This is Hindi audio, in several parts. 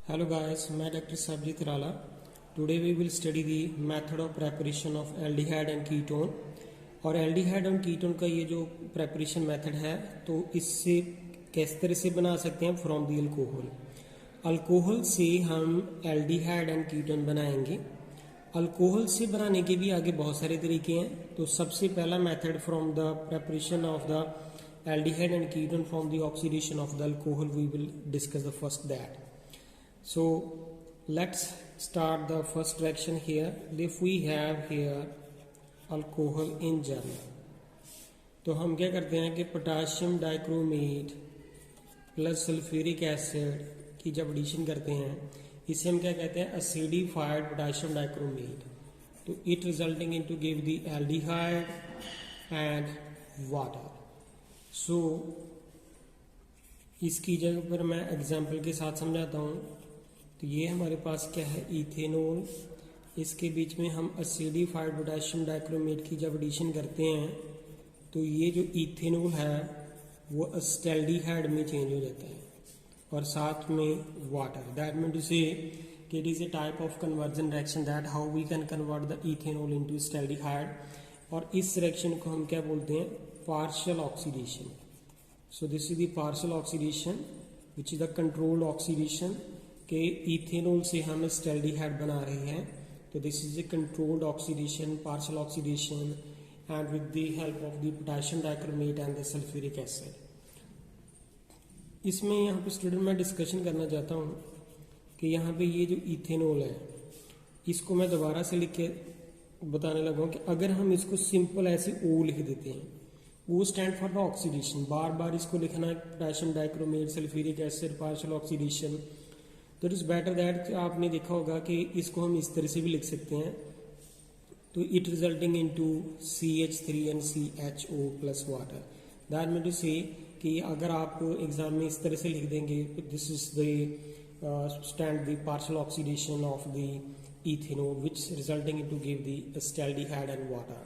Hello guys, मैं doctor सबजीत राला. Today we will study the method of preparation of aldehyde and ketone. और एल्डिहाइड और कीटोन का ये जो प्रेपरेशन मेथड है तो इससे किस तरह से बना सकते हैं फ्रॉम द अल्कोहल. अल्कोहल से हम एल्डिहाइड एंड कीटोन बनाएंगे. अल्कोहल से बनाने के भी आगे बहुत सारे तरीके हैं. तो सबसे पहला method from the preparation of the aldehyde and ketone from the oxidation of the alcohol, we will discuss the first that. So let's start the first reaction here. If we have here alcohol in gel, तो हम क्या करते हैं कि potassium dichromate plus sulphuric acid की जब एडिशन करते हैं इसे हम क्या कहते हैं एसिडिफाइड पोटाशियम डाइक्रोमेट. तो it resulting in to give the aldehyde and water. So इसकी जगह पर मैं एग्जाम्पल के साथ समझाता हूँ. तो ये हमारे पास क्या है इथेनॉल. इसके बीच में हम एसिडिफाइड पोटाशियम डाइक्रोमेट की जब एडिशन करते हैं तो ये जो इथेनॉल है वो एस्टैल्डिहाइड में चेंज हो जाता है और साथ में water. That mean to say कि it is a type of conversion reaction that how we can convert the ethanol into acetaldehyde. और इस रिएक्शन को हम क्या बोलते हैं partial oxidation. So this is the partial oxidation which is the controlled oxidation के इथेनॉल से हम एस्टैल्डिहाइड बना रहे हैं. तो this is a controlled oxidation partial oxidation and with the help of the potassium dichromate and the sulphuric acid. इसमें यहाँ पे स्टूडेंट मैं डिस्कशन करना चाहता हूँ कि यहाँ पे ये जो इथेनॉल है इसको मैं दोबारा से लिख के बताने लगा हूँ कि अगर हम इसको सिंपल ऐसे ओ लिख देते हैं, वो स्टैंड फॉर द ऑक्सीडेशन. बार बार इसको लिखना है potassium dichromate sulphuric acid partial oxidation. तो इट इज बेटर दैट आपने देखा होगा कि इसको हम इस तरह से भी लिख सकते हैं. तो it resulting into CH3 and CHO plus water. That mean to say कि अगर आप एग्जाम में इस तरह से लिख देंगे this is the stand the partial oxidation of the ethanol which resulting into give the aldehyde and water.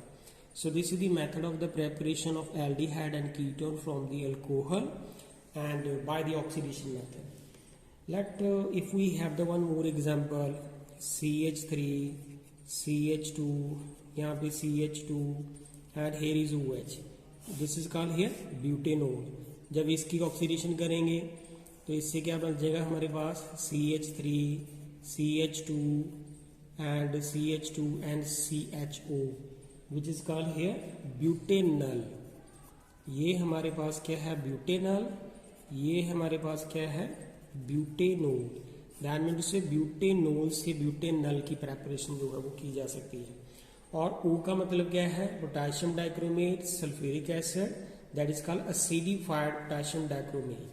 So this is the method of the preparation of aldehyde and ketone from the alcohol and by the oxidation method. If we have the one more example CH3 CH2 यहाँ पे CH2 and here is OH. This is called here butanol. जब इसकी ऑक्सीडेशन करेंगे तो इससे क्या बन जाएगा हमारे पास CH3 CH2 and CH2 and CHO which is called here butanol. ये हमारे पास क्या है ब्यूटेनॉल. ये हमारे पास क्या है ब्यूटेनोल. दैट मीन से ब्यूटेनोल से ब्यूटेनॉल की प्रेपरेशन जो है वो की जा सकती है. और O का मतलब क्या है potassium dichromate sulphuric acid that is called acidified potassium dichromate.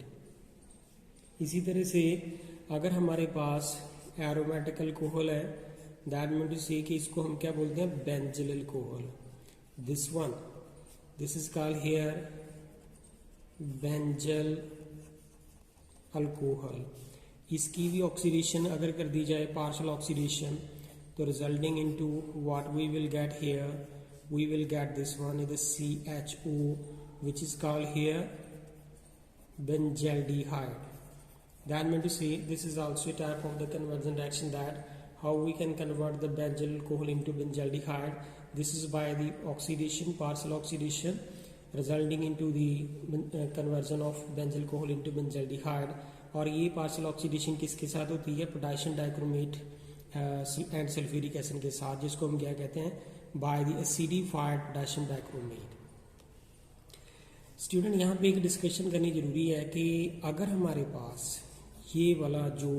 इसी तरह से अगर हमारे पास एरोमेटिक अल्कोहल है दैट मीन टू से कि इसको हम क्या बोलते हैं benzyl alcohol. This is called here benzyl alcohol. इसकी भी ऑक्सीडेशन अगर कर दी जाए पार्शियल ऑक्सीडेशन तो resulting into what we will get here we will get this one is CHO which is called here benzaldehyde. That means to say this is also a type of the conversion reaction that how we can convert the benzyl alcohol into benzaldehyde. This is by the oxidation partial oxidation resulting into the conversion of benzyl alcohol into benzaldehyde. और ये पार्शियल ऑक्सीडेशन किसके साथ होती है potassium dichromate and sulphuric acid के साथ जिसको हम क्या कहते हैं by the acidified potassium dichromate. Student यहाँ पे एक डिस्कशन करनी जरूरी है कि अगर हमारे पास ये वाला जो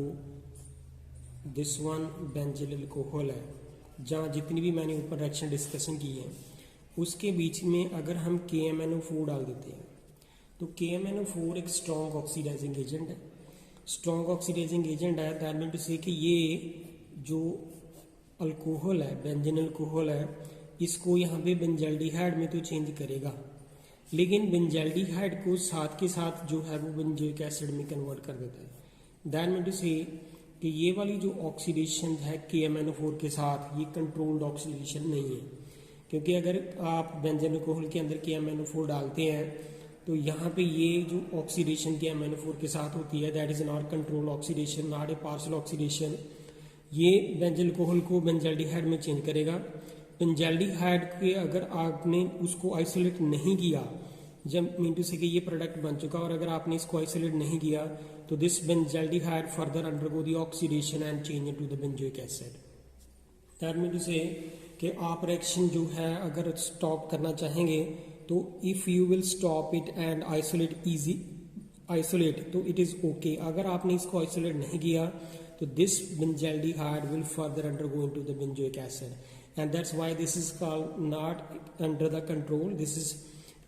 दिस वन बेंजिल अल्कोहल है जहाँ जितनी भी मैंने ऊपर रिएक्शन डिस्कशन की है उसके बीच में अगर हम KMnO4 डाल देते हैं तो KMnO4 एक स्ट्रॉन्ग ऑक्सीडाइजिंग एजेंट है. स्ट्रॉन्ग ऑक्सीडाइजिंग एजेंट है दैट मीन टू से कि ये जो अल्कोहल है बेंजीन अल्कोहल है इसको यहाँ पे बेंजाल्डिहाइड में तो चेंज करेगा लेकिन बेंजाल्डिहाइड को साथ के साथ जो है वो बेंजोइक एसिड में कन्वर्ट कर देता है. दैट मीन टू से कि ये वाली जो ऑक्सीडेशन है KMnO4 के साथ ये कंट्रोल्ड ऑक्सीडेशन नहीं है. क्योंकि अगर आप बेंजीन अल्कोहल के अंदर KMnO4 डालते हैं तो यहाँ पे ये जो ऑक्सीडेशन की MnO4 के साथ होती है that is not control oxidation, not a partial oxidation. ये बेंजल अल्कोहल को बेंजाल्डिहाइड में चेंज करेगा। बेंजाल्डिहाइड के अगर आपने उसको आइसोलेट नहीं किया, जब मीन टू से कि ये प्रोडक्ट बन चुका और अगर आपने इसको आइसोलेट नहीं किया तो this benzaldehyde further undergo the oxidation and change into the benzoic acid. That mean to say कि आप रिएक्शन जो है अगर स्टॉप करना चाहेंगे तो if you will stop it and isolate तो इट इज ओके। अगर आपने इसको आइसोलेट नहीं किया तो this benzaldehyde will further undergo into the benzoic acid and that's why this is called not under the control, this is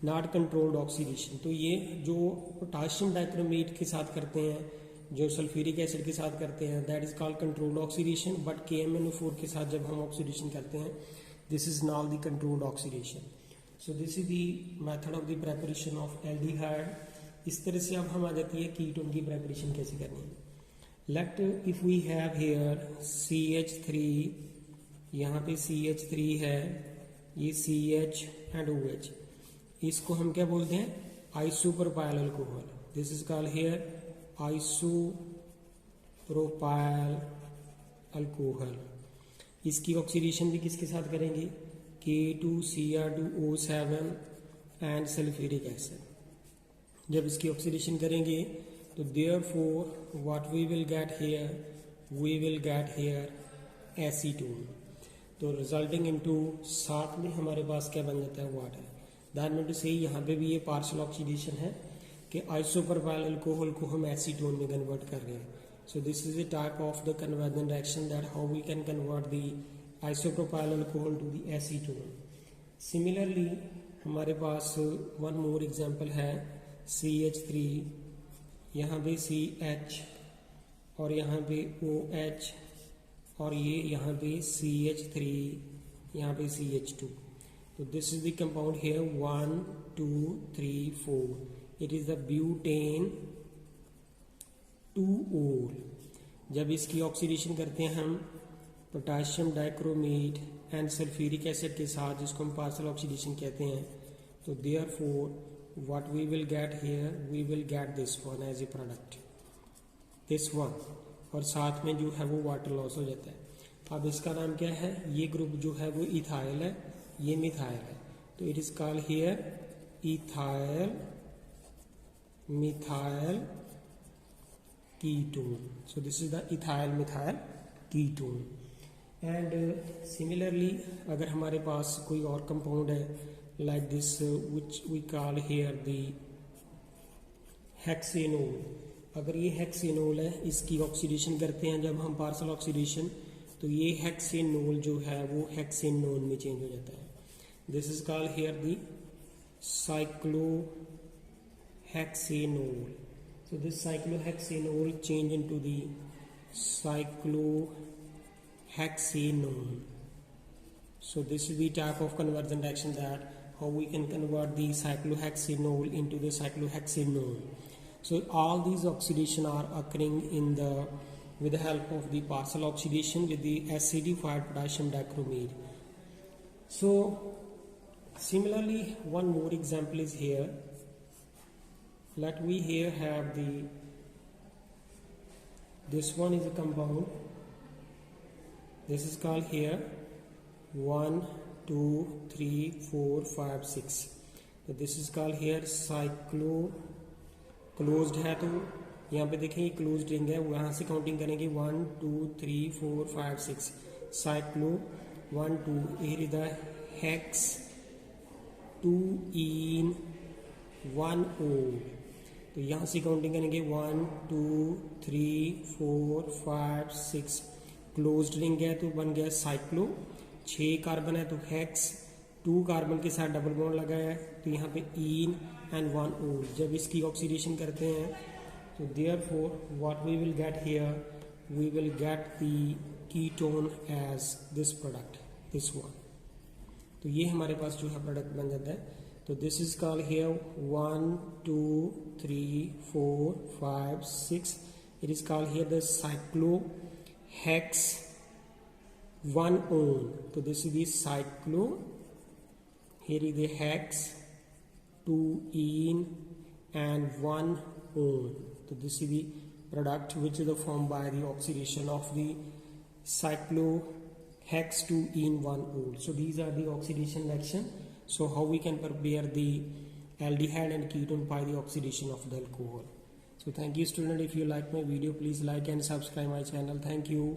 not controlled oxidation. तो ये जो पोटाशियम डाइक्रोमेट के साथ करते हैं, जो सल्फ्यूरिक एसिड के साथ करते हैं, that is called controlled oxidation. But KMnO4 के साथ जब हम ऑक्सीडेशन करते हैं this is now the controlled oxidation. So this is the method of the preparation of aldehyde. इस तरह से अब हम आ जाती है कीटोन की प्रेपरेशन कैसे करनी है। Let if we have here CH3, यहाँ पे CH3 है, ये CH एंड OH, इसको हम क्या बोलते हैं, isopropyl alcohol. This is called here isopropyl alcohol. इसकी ऑक्सीडेशन भी किसके साथ करेंगे, K2Cr2O7 एंड सल्फ्यूरिक एसिड। जब इसकी ऑक्सीडेशन करेंगे तो therefore what we will get here acetone. तो रिजल्टिंग इनटू साथ में हमारे पास क्या बन जाता है, वाटर। दैट मीन टू से यहाँ पे भी ये पार्शियल ऑक्सीडेशन है कि आइसोप्रोपाइल अल्कोहल को हम एसीटोन में कन्वर्ट कर रहे हैं। So this is the type of the conversion reaction that how we can convert the isopropyl alcohol to the acetone. Similarly हमारे पास वन मोर एग्जांपल है CH3, यहाँ पे CH और यहाँ पे OH और ये यहाँ पे CH3, यहाँ पे CH2। So this is the compound here 1, 2, 3, 4. It is the butane 2-ol। जब इसकी ऑक्सीडेशन करते हैं हम potassium dichromate and sulphuric acid के साथ, जिसको हम पार्शियल ऑक्सीडेशन कहते हैं, तो therefore what we will get here, we will get this one as a product, this one, और साथ में जो है वो वाटर लॉस हो जाता है। अब इसका नाम क्या है, ये ग्रुप जो है वो इथाइल है, ये मिथाइल है, तो it is called here ethyl methyl ketone. So this is the ethyl methyl ketone. And similarly अगर हमारे पास कोई और कंपाउंड है like this which we call here the hexanol, अगर ये हेक्सेनोल है, इसकी ऑक्सीडेशन करते हैं जब हम पार्शियल ऑक्सीडेशन, तो ये हेक्सेनोल जो है वो हेक्सेनोन में चेंज हो जाता है। This is called here the cyclohexanol। So this cyclohexanol change into the cyclohexanone। So this is the type of conversion reaction that how we can convert the cyclohexanol into the cyclohexanone. So all these oxidation are occurring in the with the help of the partial oxidation with the acidified potassium dichromate. So similarly one more example is here. Let we here have this one is a compound, this is called here 1 2 3 4 5 6, so this is called here cyclo closed है, तो यहाँ पे देखें ये क्लोज्ड रिंग है, वहाँ से काउंटिंग करेंगे 1 2 3 4 5 6 cyclo 1 2, here is the hex 2 in 1 ol, तो यहाँ से काउंटिंग करेंगे 1 2 3 4 5 6, क्लोज्ड रिंग है तो बन गया साइक्लो, 6 कार्बन है तो हेक्स, 2 कार्बन के साथ डबल बॉन्ड लगा है तो यहाँ पे इन एंड 1 ओल। जब इसकी ऑक्सीडेशन करते हैं तो therefore what we will get here, we will get the ketone as this product, this one. तो ये हमारे पास जो है प्रोडक्ट बन जाता है। तो this is called here 1 2 3 4 5 6, it is called here the cyclo hex 1 one, तो this is the cyclo, here is the hex 2-ene and 1-one. So this is the product which is formed by the oxidation of the cyclohex 2-ene 1-ol. So these are the oxidation reaction. So how we can prepare the aldehyde and ketone by the oxidation of the alcohol. So thank you student. If you like my video, please like and subscribe my channel. Thank you.